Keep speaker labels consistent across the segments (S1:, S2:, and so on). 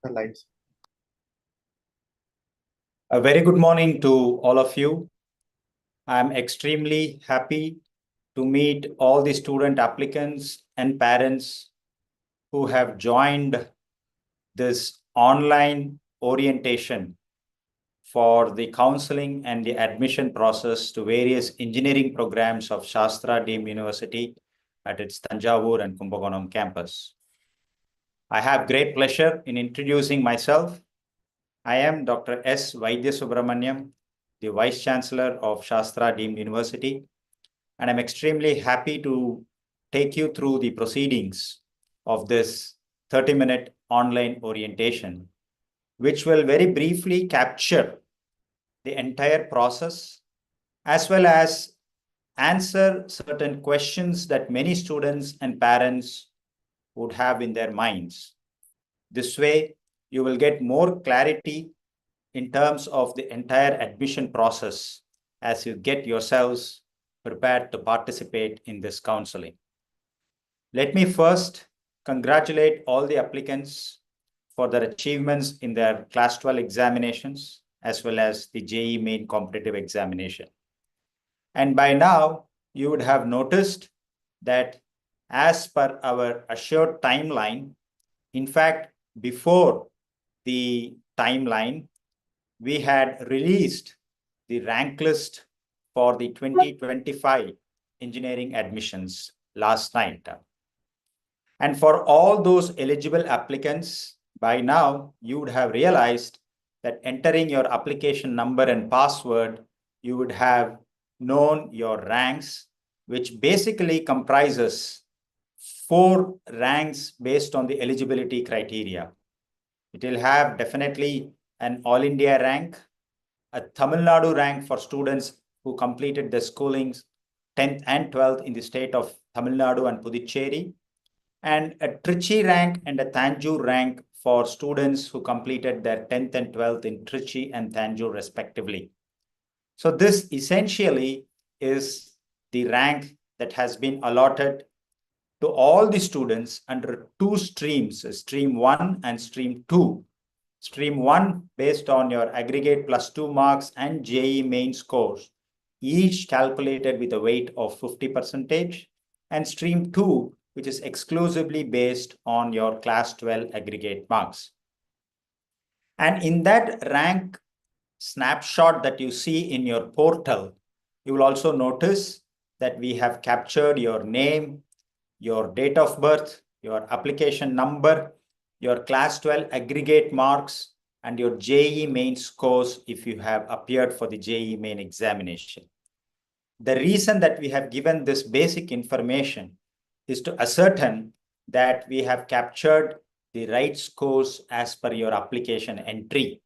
S1: the lives.
S2: A very good morning to all of you. I'm extremely happy to meet all the student applicants and parents who have joined this online orientation for the counseling and the admission process to various engineering programs of Sastra Deemed University at its Tanjavur and Kumbakonam campus. I have great pleasure in introducing myself. I am Dr. S. Vaidya Subramaniam, the Vice Chancellor of Sastra Deemed University, and I'm extremely happy to take you through the proceedings of this 30-minute online orientation, which will very briefly capture the entire process as well as answer certain questions that many students and parents would have in their minds. This way, you will get more clarity in terms of the entire admission process as you get yourselves prepared to participate in this counseling. Let me first congratulate all the applicants for their achievements in their Class 12 examinations as well as the JEE Main competitive examination. And by now, you would have noticed that as per our assured timeline, in fact, before the timeline, we had released the rank list for the 2025 engineering admissions last night. And for all those eligible applicants, by now, you would have realized that entering your application number and password, you would have known your ranks, which basically comprises 4 ranks based on the eligibility criteria. It will have definitely an All India rank, a Tamil Nadu rank for students who completed their schoolings 10th and 12th in the state of Tamil Nadu and Puducherry, and a Trichy rank and a Tanjore rank for students who completed their 10th and 12th in Trichy and Tanjore respectively. So this essentially is the rank that has been allotted to all the students under 2 streams, Stream 1 and Stream 2. Stream 1 based on your aggregate plus 2 marks and JEE main scores, each calculated with a weight of 50%, and Stream 2, which is exclusively based on your Class 12 aggregate marks. And in that rank snapshot that you see in your portal, you will also notice that we have captured your name, your date of birth, your application number, your Class 12 aggregate marks, and your JEE main scores if you have appeared for the JEE main examination. The reason that we have given this basic information is to ascertain that we have captured the right scores as per your application entry.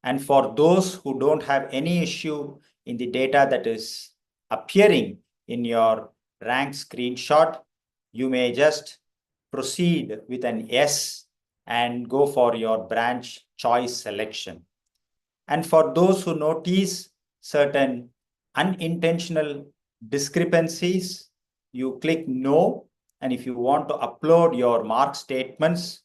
S2: And for those who don't have any issue in the data that is appearing in your rank screenshot, you may just proceed with an yes and go for your branch choice selection. And for those who notice certain unintentional discrepancies, you click no. And if you want to upload your mark statements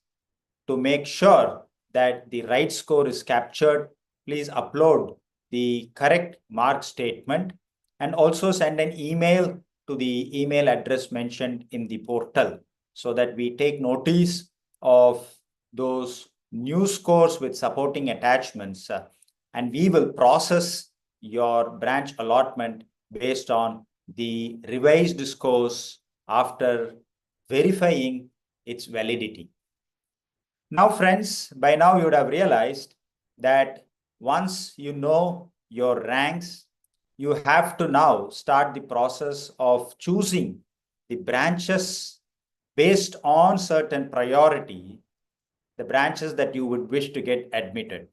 S2: to make sure that the right score is captured, please upload the correct mark statement and also send an email to the email address mentioned in the portal so that we take notice of those new scores with supporting attachments and we will process your branch allotment based on the revised scores after verifying its validity. Now, friends, by now you would have realized that once you know your ranks, you have to now start the process of choosing the branches based on certain priority, the branches that you would wish to get admitted.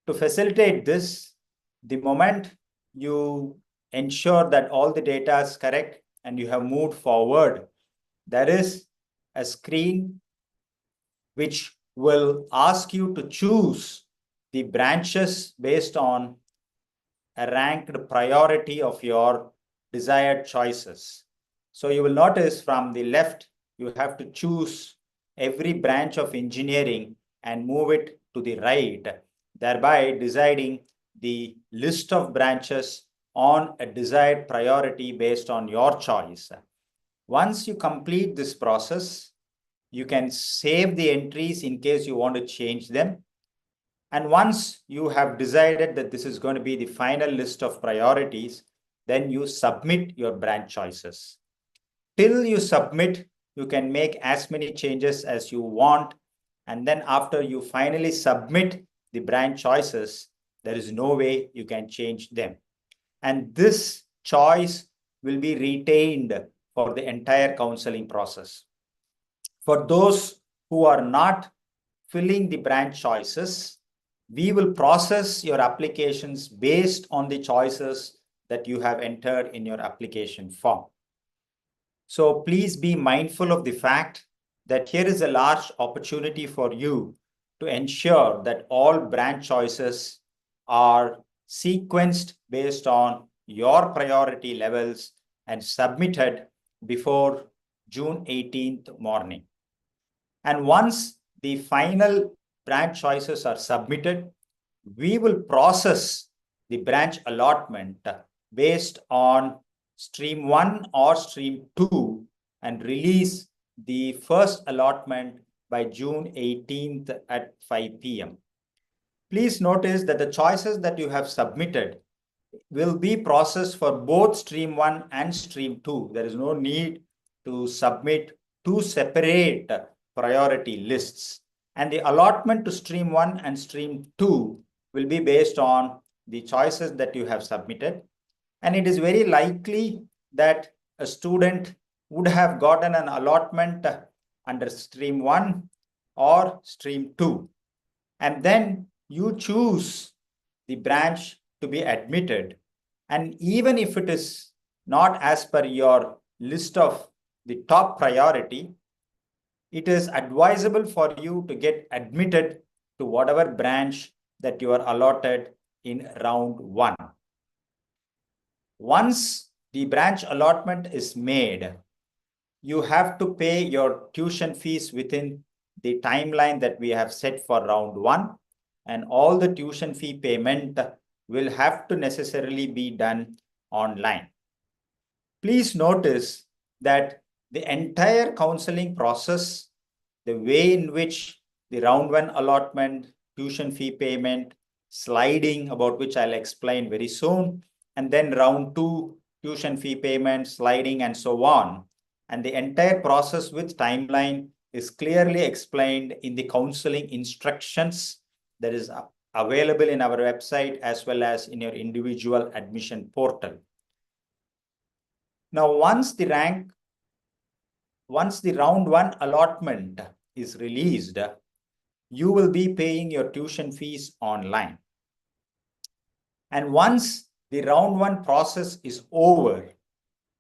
S2: To facilitate this, the moment you ensure that all the data is correct and you have moved forward, there is a screen which will ask you to choose the branches based on a ranked priority of your desired choices. So you will notice from the left, you have to choose every branch of engineering and move it to the right, thereby deciding the list of branches on a desired priority based on your choice. Once you complete this process, you can save the entries in case you want to change them. And once you have decided that this is going to be the final list of priorities, then you submit your branch choices. Till you submit, you can make as many changes as you want. And then after you finally submit the branch choices, there is no way you can change them. And this choice will be retained for the entire counseling process. For those who are not filling the branch choices, we will process your applications based on the choices that you have entered in your application form. So please be mindful of the fact that here is a large opportunity for you to ensure that all branch choices are sequenced based on your priority levels and submitted before June 18th morning. And once the final branch choices are submitted, we will process the branch allotment based on stream 1 or stream 2 and release the first allotment by June 18th at 5 p.m. Please notice that the choices that you have submitted will be processed for both stream 1 and stream 2. There is no need to submit two separate priority lists. And the allotment to stream 1 and stream 2 will be based on the choices that you have submitted. And it is very likely that a student would have gotten an allotment under stream 1 or stream 2. And then you choose the branch to be admitted. And even if it is not as per your list of the top priority, it is advisable for you to get admitted to whatever branch that you are allotted in round 1. Once the branch allotment is made, you have to pay your tuition fees within the timeline that we have set for round 1, and all the tuition fee payment will have to necessarily be done online. Please notice that the entire counseling process, the way in which the round 1 allotment, tuition fee payment, sliding, about which I'll explain very soon, and then round 2, tuition fee payment, sliding, and so on. And the entire process with timeline is clearly explained in the counseling instructions that is available in our website as well as in your individual admission portal. Now, once the round 1 allotment is released, you will be paying your tuition fees online. And once the round 1 process is over,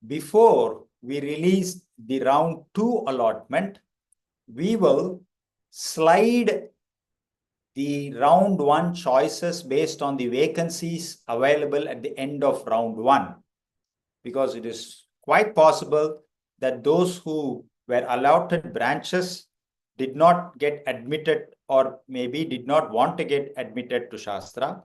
S2: before we release the round 2 allotment, we will slide the round 1 choices based on the vacancies available at the end of round 1, because it is quite possible that those who were allotted branches did not get admitted or maybe did not want to get admitted to Shastra.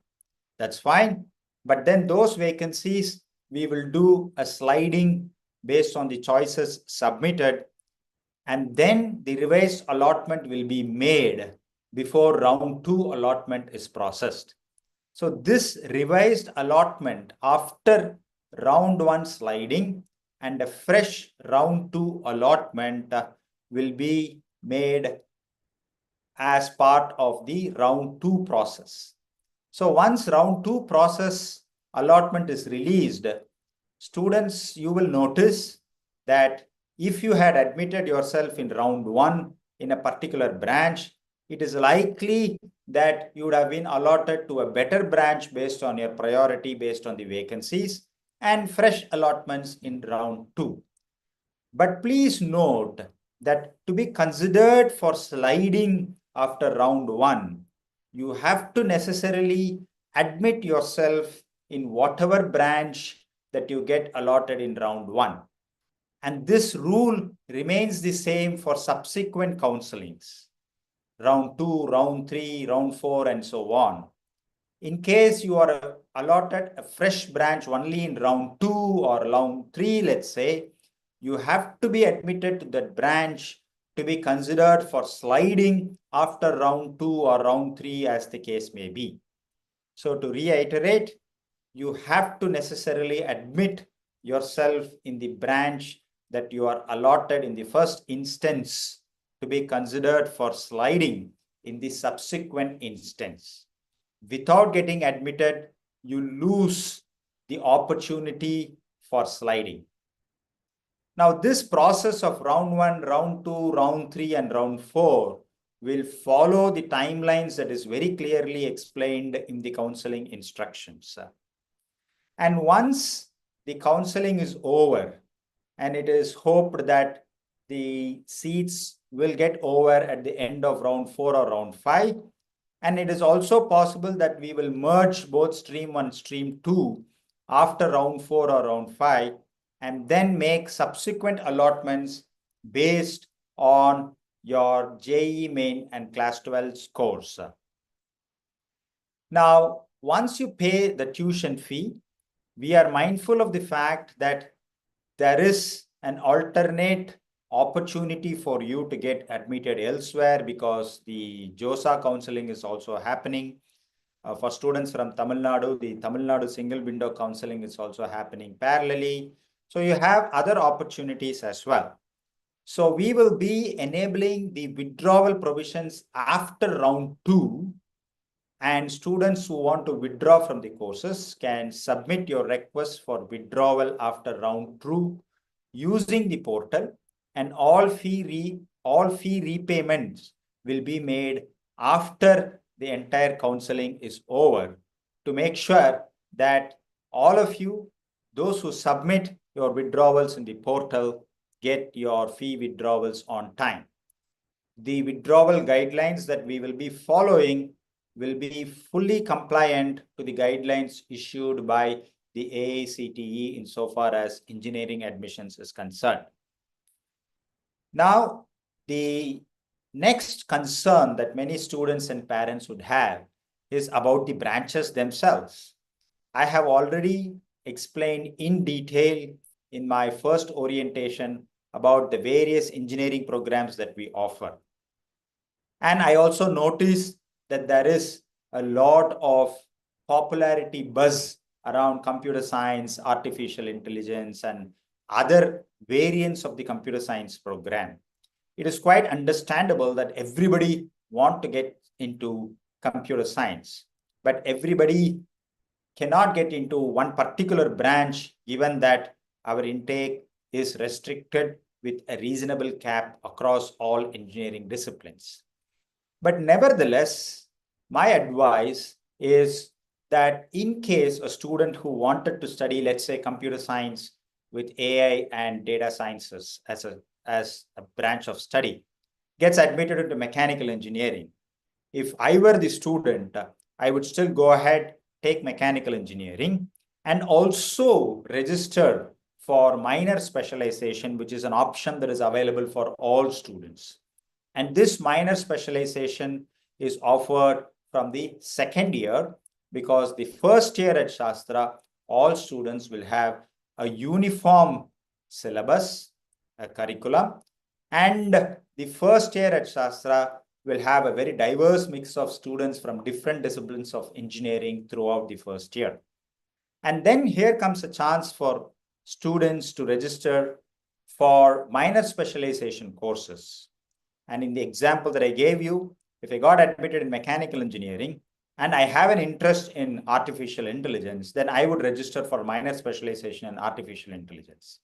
S2: That's fine. But then those vacancies, we will do a sliding based on the choices submitted, and then the revised allotment will be made before round 2 allotment is processed. So this revised allotment after round 1 sliding and a fresh round 2 allotment will be made as part of the round 2 process. So once round 2 process allotment is released, students, you will notice that if you had admitted yourself in round 1 in a particular branch, it is likely that you would have been allotted to a better branch based on your priority, based on the vacancies, and fresh allotments in round 2. But please note that to be considered for sliding after round 1, you have to necessarily admit yourself in whatever branch that you get allotted in round 1. And this rule remains the same for subsequent counselings. round 2, round 3, round 4, and so on. In case you are allotted a fresh branch only in round 2 or round 3, let's say, you have to be admitted to that branch to be considered for sliding after round 2 or round 3, as the case may be. So to reiterate, you have to necessarily admit yourself in the branch that you are allotted in the first instance to be considered for sliding in the subsequent instance. Without getting admitted, you lose the opportunity for sliding. Now, this process of round 1, round 2, round 3, and round 4 will follow the timelines that is very clearly explained in the counseling instructions. And once the counseling is over, and it is hoped that the seats will get over at the end of round 4 or round 5, and it is also possible that we will merge both stream 1, stream 2 after round 4 or round 5, and then make subsequent allotments based on your JEE main and class 12 scores. Now, once you pay the tuition fee, we are mindful of the fact that there is an alternate opportunity for you to get admitted elsewhere, because the JOSA counseling is also happening. For students from Tamil Nadu, the Tamil Nadu single window counseling is also happening parallelly. So you have other opportunities as well. So we will be enabling the withdrawal provisions after round 2, and students who want to withdraw from the courses can submit your request for withdrawal after round 2 using the portal, and all fee repayments will be made after the entire counseling is over, to make sure that all of you, those who submit your withdrawals in the portal, get your fee withdrawals on time. The withdrawal guidelines that we will be following will be fully compliant to the guidelines issued by the AICTE insofar as engineering admissions is concerned. Now, the next concern that many students and parents would have is about the branches themselves. I have already explained in detail in my first orientation about the various engineering programs that we offer. And I also noticed that there is a lot of popularity buzz around computer science, artificial intelligence, and other variants of the computer science program. It is quite understandable that everybody wants to get into computer science, but everybody cannot get into one particular branch, given that our intake is restricted with a reasonable cap across all engineering disciplines. But nevertheless, my advice is that in case a student who wanted to study, let's say, computer science with AI and data sciences as a branch of study, gets admitted into mechanical engineering, if I were the student, I would still go ahead, take mechanical engineering, and also register for minor specialization, which is an option that is available for all students. And this minor specialization is offered from the second year, because the first year at Sastra, all students will have a uniform syllabus, a curriculum, and the first year at Sastra will have a very diverse mix of students from different disciplines of engineering throughout the first year. And then here comes a chance for students to register for minor specialization courses. And in the example that I gave you, if I got admitted in mechanical engineering and I have an interest in artificial intelligence, then I would register for minor specialization in artificial intelligence.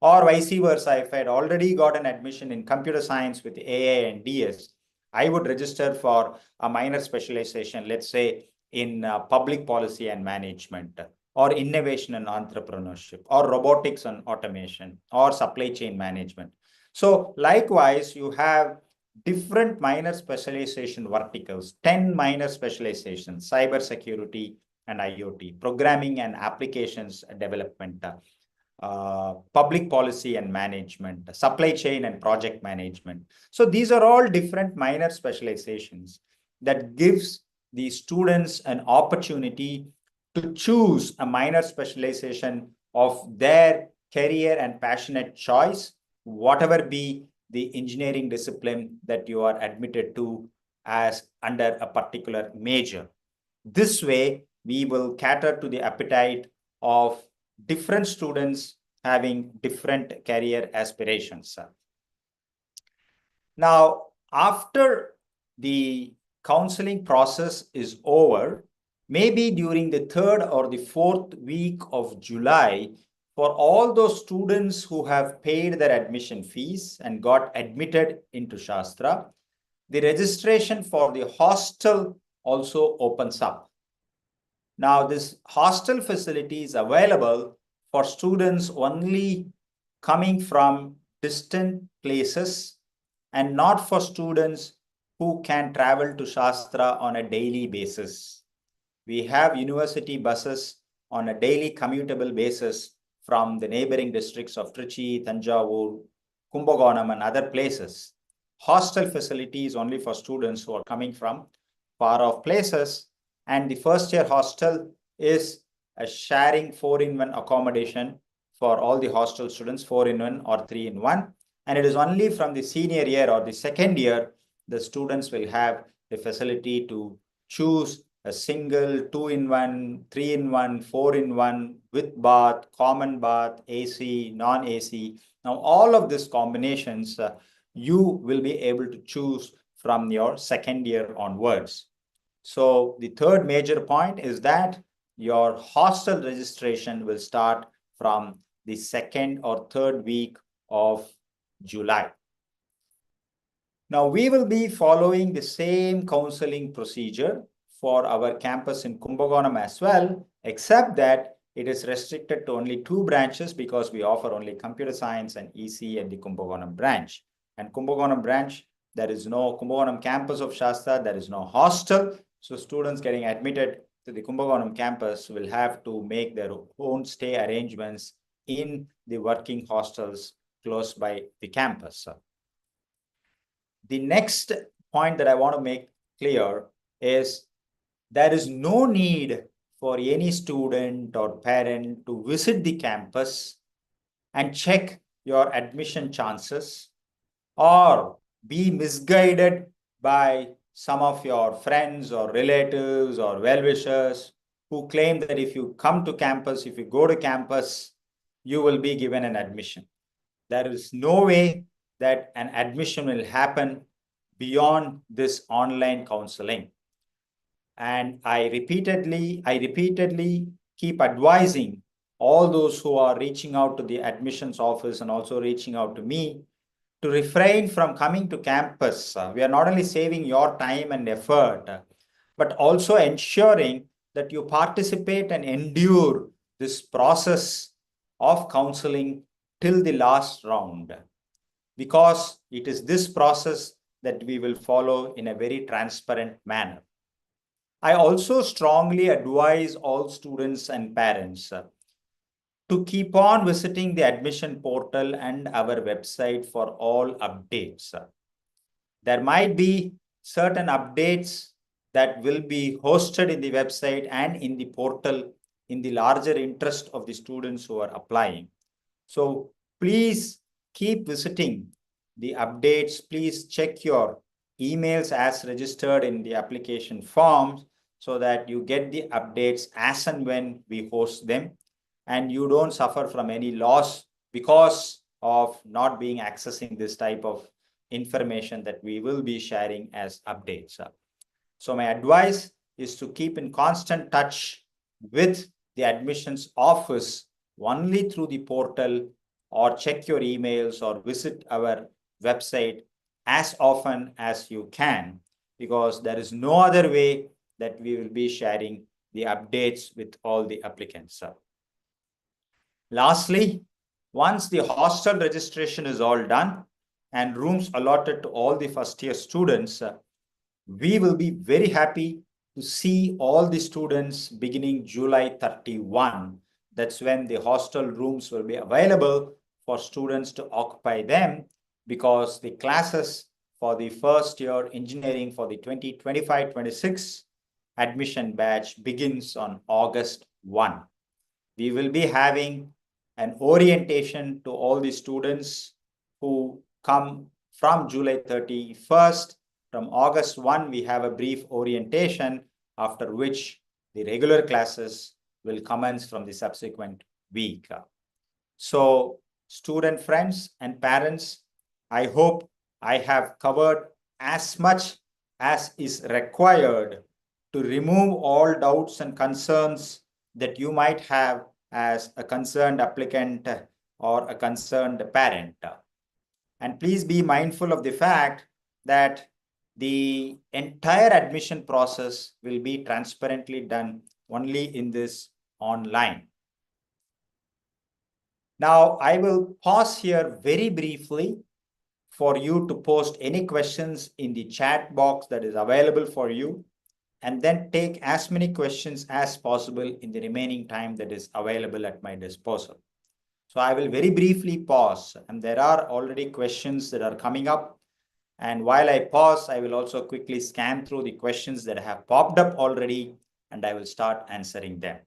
S2: Or vice versa, if I had already got an admission in computer science with AI and DS, I would register for a minor specialization, let's say in public policy and management, or innovation and entrepreneurship, or robotics and automation, or supply chain management. So likewise, you have different minor specialization verticals, 10 minor specializations: cybersecurity and IoT, programming and applications development, public policy and management, supply chain and project management. So these are all different minor specializations that gives the students an opportunity to choose a minor specialization of their career and passionate choice, whatever be the engineering discipline that you are admitted to as under a particular major. This way, we will cater to the appetite of different students having different career aspirations. Now, after the counseling process is over, maybe during the 3rd or the 4th week of July, for all those students who have paid their admission fees and got admitted into Shastra, the registration for the hostel also opens up. Now, this hostel facility is available for students only coming from distant places and not for students who can travel to Shastra on a daily basis. We have university buses on a daily commutable basis from the neighboring districts of Trichy, Tanjavur, Kumbakonam, and other places. Hostel facility is only for students who are coming from far off places, and the first year hostel is a sharing 4-in-1 accommodation for all the hostel students, 4-in-1 or 3-in-1. And it is only from the senior year or the second year the students will have the facility to choose a single 2-in-1, 3-in-1, 4-in-1 with bath, common bath, AC, non-AC. Now, all of these combinations you will be able to choose from your second year onwards. So the third major point is that your hostel registration will start from the 2nd or 3rd week of July. Now, we will be following the same counseling procedure for our campus in Kumbakonam as well, except that it is restricted to only 2 branches because we offer only computer science and EC at the Kumbakonam branch. And Kumbakonam branch, there is no Kumbakonam campus of Shastra, there is no hostel. So students getting admitted to the Kumbakonam campus will have to make their own stay arrangements in the working hostels close by the campus. The next point that I want to make clear is there is no need for any student or parent to visit the campus and check your admission chances or be misguided by some of your friends or relatives or well-wishers who claim that if you come to campus, if you go to campus, you will be given an admission. There is no way that an admission will happen beyond this online counseling. And I repeatedly keep advising all those who are reaching out to the admissions office and also reaching out to me to refrain from coming to campus. We are not only saving your time and effort, but also ensuring that you participate and endure this process of counseling till the last round, because it is this process that we will follow in a very transparent manner. I also strongly advise all students and parents to keep on visiting the admission portal and our website for all updates. There might be certain updates that will be hosted in the website and in the portal in the larger interest of the students who are applying. So please keep visiting the updates. Please check your emails as registered in the application forms so that you get the updates as and when we host them, and you don't suffer from any loss because of not being accessing this type of information that we will be sharing as updates. So my advice is to keep in constant touch with the admissions office only through the portal, or check your emails or visit our website as often as you can, because there is no other way that we will be sharing the updates with all the applicants. Lastly, once the hostel registration is all done and rooms allotted to all the first year students, we will be very happy to see all the students beginning July 31, that's when the hostel rooms will be available for students to occupy them, because the classes for the first year engineering for the 2025-26 admission batch begins on August 1. We will be having an orientation to all the students who come from July 31st. From August 1, we have a brief orientation, after which the regular classes will commence from the subsequent week. So, student friends and parents, I hope I have covered as much as is required to remove all doubts and concerns that you might have as a concerned applicant or a concerned parent. And please be mindful of the fact that the entire admission process will be transparently done only in this online. Now, I will pause here very briefly for you to post any questions in the chat box that is available for you, and then take as many questions as possible in the remaining time that is available at my disposal. So I will very briefly pause, and there are already questions that are coming up. And while I pause, I will also quickly scan through the questions that have popped up already, and I will start answering them.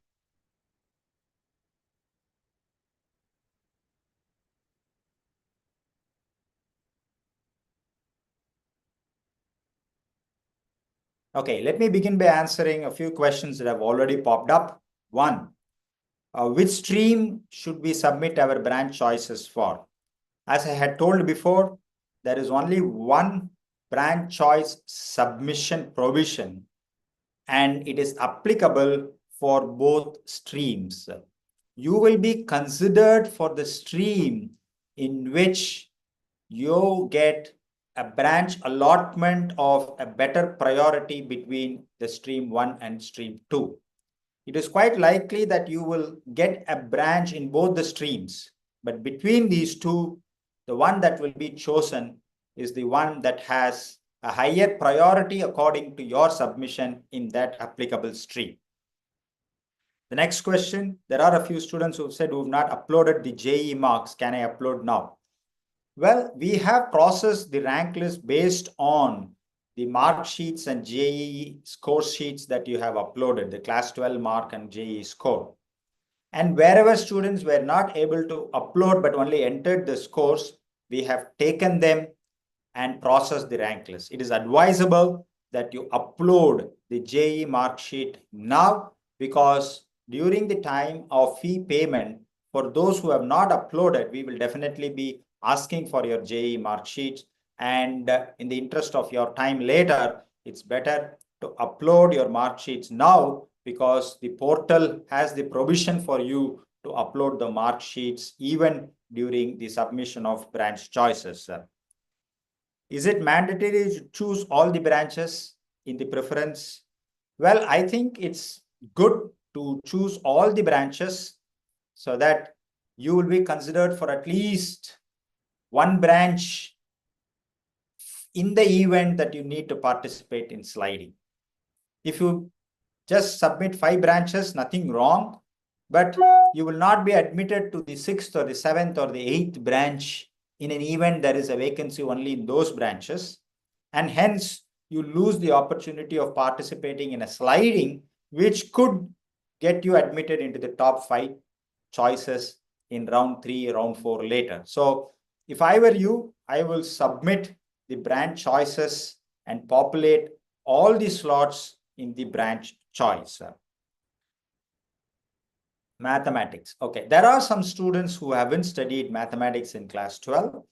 S2: Okay, let me begin by answering a few questions that have already popped up. One, which stream should we submit our branch choices for? As I had told before, there is only one branch choice submission provision, and it is applicable for both streams. You will be considered for the stream in which you get a branch allotment of a better priority between the stream 1 and stream 2. It is quite likely that you will get a branch in both the streams, but between these two, the one that will be chosen is the one that has a higher priority according to your submission in that applicable stream. The next question, there are a few students who have said who have not uploaded the JEE marks. Can I upload now? Well, we have processed the rank list based on the mark sheets and JEE score sheets that you have uploaded, the class 12 mark and JEE score. And wherever students were not able to upload but only entered the scores, we have taken them and processed the rank list. It is advisable that you upload the JEE mark sheet now, because during the time of fee payment, for those who have not uploaded, we will definitely be asking for your JEE mark sheets. And in the interest of your time later, it's better to upload your mark sheets now, because the portal has the provision for you to upload the mark sheets even during the submission of branch choices. Is it mandatory to choose all the branches in the preference? Well, I think it's good to choose all the branches so that you will be considered for at least one branch in the event that you need to participate in sliding. If you just submit 5 branches, nothing wrong, but you will not be admitted to the 6th or the 7th or the 8th branch in an event there is a vacancy only in those branches, and hence you lose the opportunity of participating in a sliding which could get you admitted into the top 5 choices in round 3, round 4 later. So if I were you, I will submit the branch choices and populate all the slots in the branch choice. Mathematics. Okay, there are some students who haven't studied mathematics in class 12.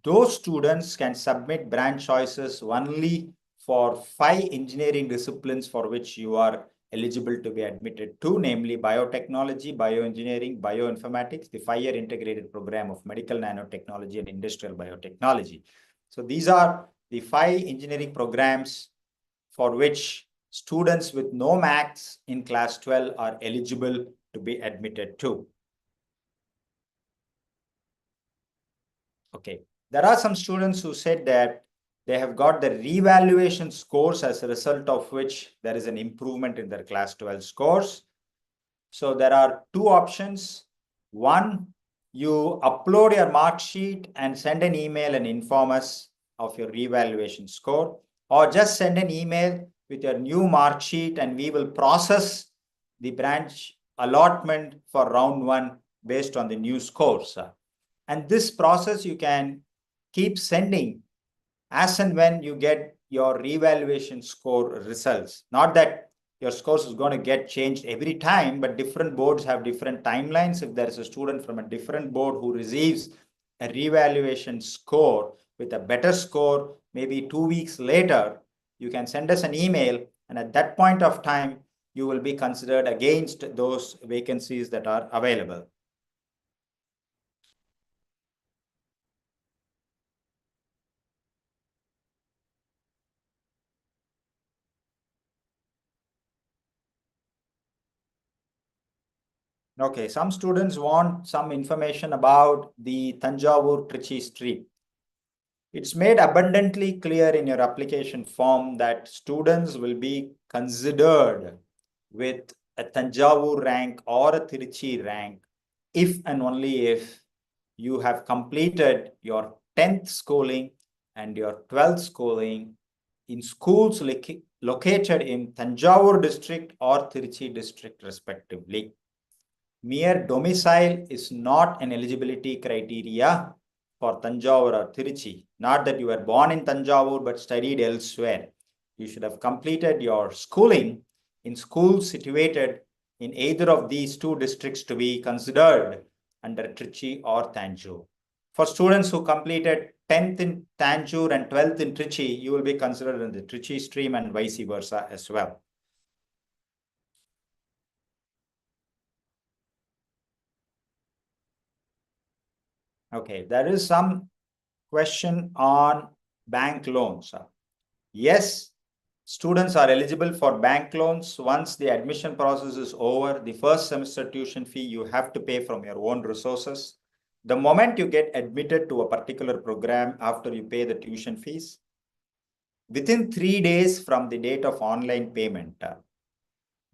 S2: Those students can submit branch choices only for 5 engineering disciplines for which you are eligible to be admitted to, namely biotechnology, bioengineering, bioinformatics, the 5-year integrated program of medical nanotechnology and industrial biotechnology. So these are the 5 engineering programs for which students with no maths in class 12 are eligible to be admitted to. Okay, there are some students who said that they have got the revaluation scores, as a result of which there is an improvement in their class 12 scores. So there are two options. One, you upload your mark sheet and send an email and inform us of your revaluation score, or just send an email with your new mark sheet and we will process the branch allotment for round one based on the new scores. And this process you can keep sending as and when you get your revaluation score results. Not that your scores is going to get changed every time, but different boards have different timelines. If there is a student from a different board who receives a revaluation score with a better score, maybe 2 weeks later, you can send us an email, and at that point of time, you will be considered against those vacancies that are available. Okay, some students want some information about the Tanjavur Trichy stream. It's made abundantly clear in your application form that students will be considered with a Tanjavur rank or a Trichy rank if and only if you have completed your 10th schooling and your 12th schooling in schools located in Tanjavur district or Trichy district respectively. Mere domicile is not an eligibility criteria for Tanjavur or Tiruchi. Not that you were born in Tanjavur but studied elsewhere. You should have completed your schooling in schools situated in either of these two districts to be considered under Trichy or Tanjore. For students who completed 10th in Tanjore and 12th in Trichy, you will be considered in the Trichy stream and vice versa as well. Okay, there is some question on bank loans. Yes, students are eligible for bank loans. Once the admission process is over, the first semester tuition fee you have to pay from your own resources. The moment you get admitted to a particular program after you pay the tuition fees, within 3 days from the date of online payment,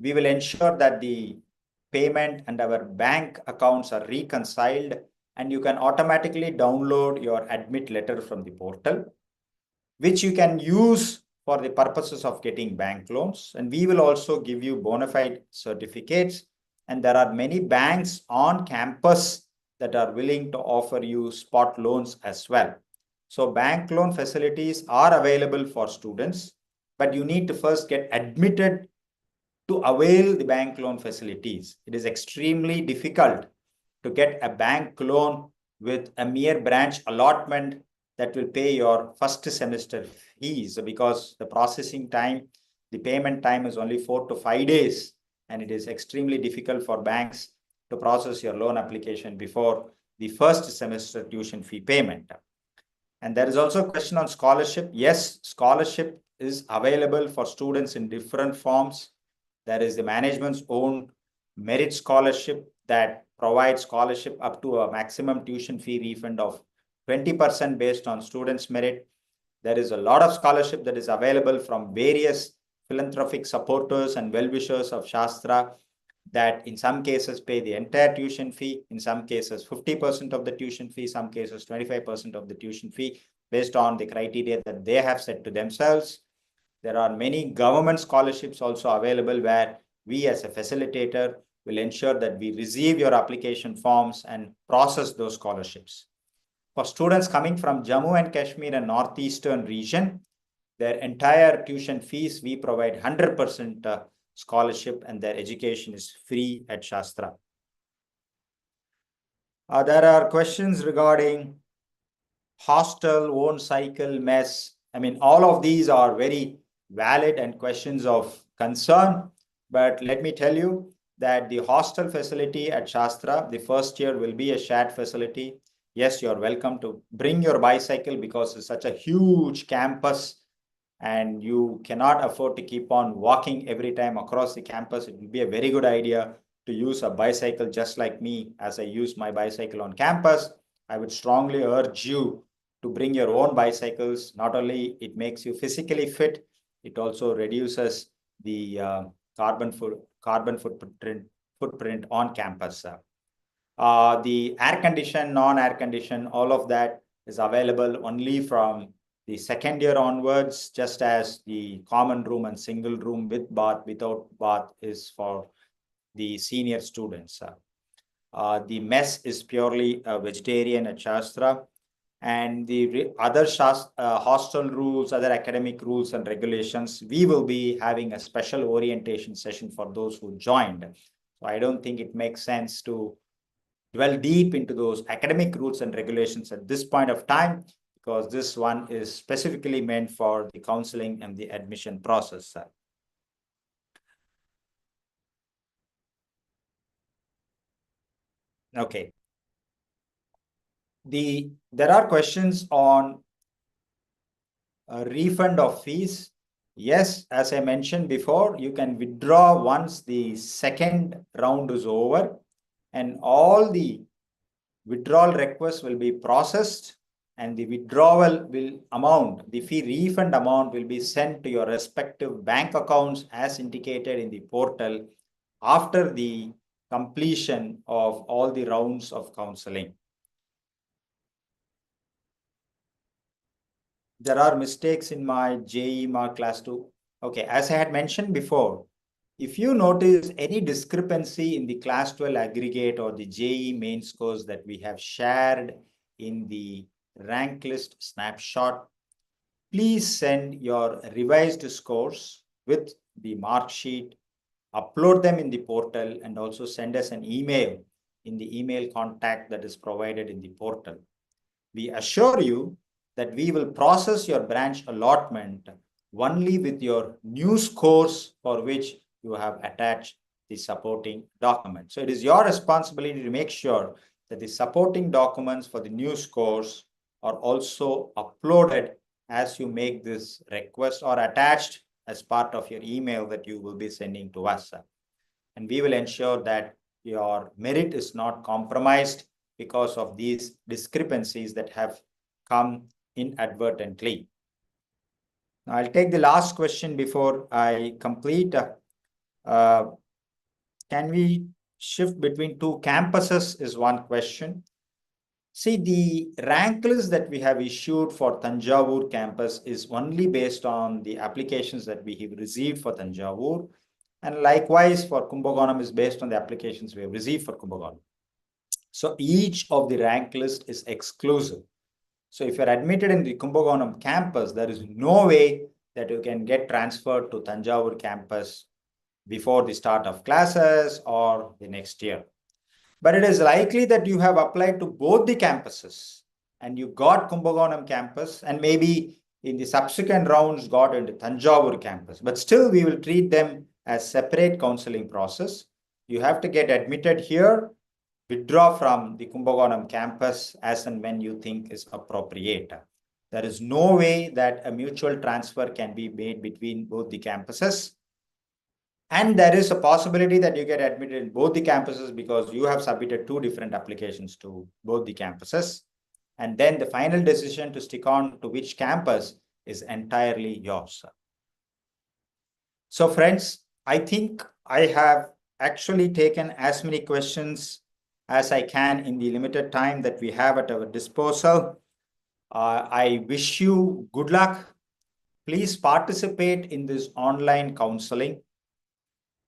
S2: we will ensure that the payment and our bank accounts are reconciled, and you can automatically download your admit letter from the portal, which you can use for the purposes of getting bank loans. And we will also give you bona fide certificates. And there are many banks on campus that are willing to offer you spot loans as well. So bank loan facilities are available for students, but you need to first get admitted to avail the bank loan facilities. It is extremely difficult to get a bank loan with a mere branch allotment that will pay your first semester fees, because the processing time, the payment time is only 4 to 5 days, and it is extremely difficult for banks to process your loan application before the first semester tuition fee payment. And there is also a question on scholarship. Yes, scholarship is available for students in different forms. There is the management's own merit scholarship that provides scholarship up to a maximum tuition fee refund of 20% based on students' merit. There is a lot of scholarship that is available from various philanthropic supporters and well-wishers of Shastra that in some cases pay the entire tuition fee, in some cases 50% of the tuition fee, some cases 25% of the tuition fee based on the criteria that they have set to themselves. There are many government scholarships also available where we as a facilitator will ensure that we receive your application forms and process those scholarships. For students coming from Jammu and Kashmir and Northeastern region, their entire tuition fees, we provide 100% scholarship, and their education is free at Shastra. There are questions regarding hostel, own cycle, mess. I mean, all of these are very valid and questions of concern. But let me tell you that the hostel facility at Shastra, the first year will be a shared facility. Yes, you're welcome to bring your bicycle because it's such a huge campus and you cannot afford to keep on walking every time across the campus. It will be a very good idea to use a bicycle just like me as I use my bicycle on campus. I would strongly urge you to bring your own bicycles. Not only it makes you physically fit, it also reduces the carbon footprint footprint on campus. The air condition, non-air condition, all of that is available only from the second year onwards, just as the common room and single room with bath, without bath is for the senior students. The mess is purely vegetarian at Shastra, and the other hostel rules, other academic rules and regulations, we will be having a special orientation session for those who joined. So I don't think it makes sense to dwell deep into those academic rules and regulations at this point of time, because this one is specifically meant for the counseling and the admission process. Okay. There are questions on a refund of fees. Yes, as I mentioned before, you can withdraw once the second round is over, and all the withdrawal requests will be processed, and the the fee refund amount will be sent to your respective bank accounts as indicated in the portal after the completion of all the rounds of counseling. There are mistakes in my JEE mark class 2. Okay, as I had mentioned before, if you notice any discrepancy in the class 12 aggregate or the JEE main scores that we have shared in the rank list snapshot, please send your revised scores with the mark sheet, upload them in the portal, and also send us an email in the email contact that is provided in the portal. We assure you that we will process your branch allotment only with your new scores for which you have attached the supporting document. So it is your responsibility to make sure that the supporting documents for the new scores are also uploaded as you make this request or attached as part of your email that you will be sending to us. And we will ensure that your merit is not compromised because of these discrepancies that have come inadvertently. Now, I'll take the last question before I complete. Can we shift between two campuses is one question. See, the rank list that we have issued for Tanjavur campus is only based on the applications that we have received for Tanjavur. And likewise for Kumbakonam is based on the applications we have received for Kumbakonam. So each of the rank list is exclusive. So if you're admitted in the Kumbakonam campus, there is no way that you can get transferred to Tanjavur campus before the start of classes or the next year. But it is likely that you have applied to both the campuses and you got Kumbakonam campus and maybe in the subsequent rounds got into Tanjavur campus. But still we will treat them as separate counseling process. You have to get admitted here, withdraw from the Kumbakonam campus as and when you think is appropriate. There is no way that a mutual transfer can be made between both the campuses. And there is a possibility that you get admitted in both the campuses because you have submitted two different applications to both the campuses. And then the final decision to stick on to which campus is entirely yours. So friends, I think I have actually taken as many questions as I can in the limited time that we have at our disposal. I wish you good luck. Please participate in this online counseling.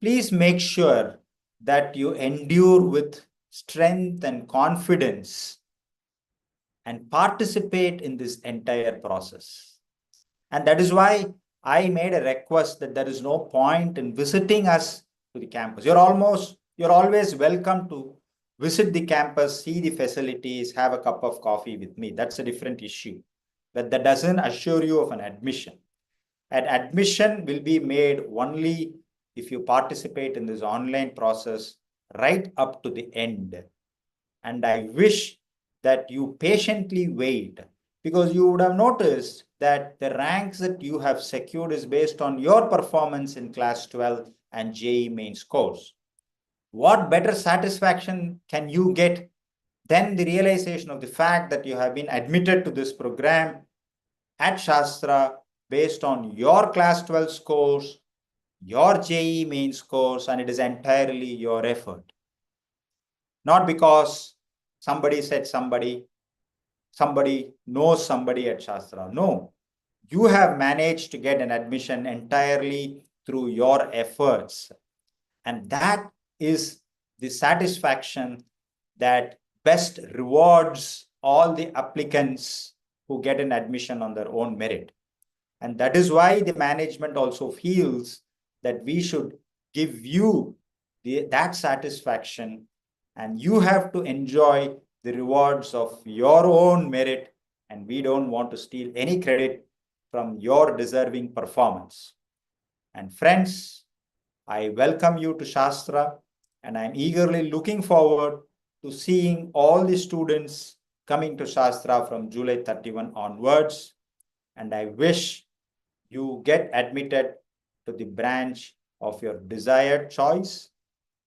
S2: Please make sure that you endure with strength and confidence and participate in this entire process. And that is why I made a request that there is no point in visiting us to the campus. You're always welcome to visit the campus, see the facilities, have a cup of coffee with me. That's a different issue. But that doesn't assure you of an admission. An admission will be made only if you participate in this online process right up to the end. And I wish that you patiently wait, because you would have noticed that the ranks that you have secured is based on your performance in class 12 and JEE main scores. What better satisfaction can you get than the realization of the fact that you have been admitted to this program at Shastra based on your class 12 scores your JEE mains course, and it is entirely your effort. Not because somebody said somebody knows somebody at Shastra. No, you have managed to get an admission entirely through your efforts. And that is the satisfaction that best rewards all the applicants who get an admission on their own merit. And that is why the management also feels that we should give you that satisfaction, and you have to enjoy the rewards of your own merit, and we don't want to steal any credit from your deserving performance. And friends, I welcome you to Shastra, and I'm eagerly looking forward to seeing all the students coming to Shastra from July 31 onwards. And I wish you get admitted to the branch of your desired choice,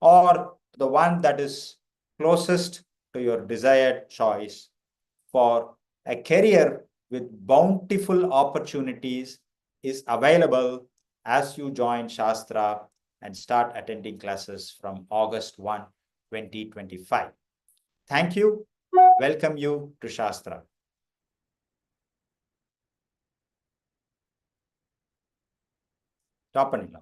S2: or the one that is closest to your desired choice, for a career with bountiful opportunities is available as you join Shastra and start attending classes from August 1, 2025. Thank you. Welcome you to Shastra. Top and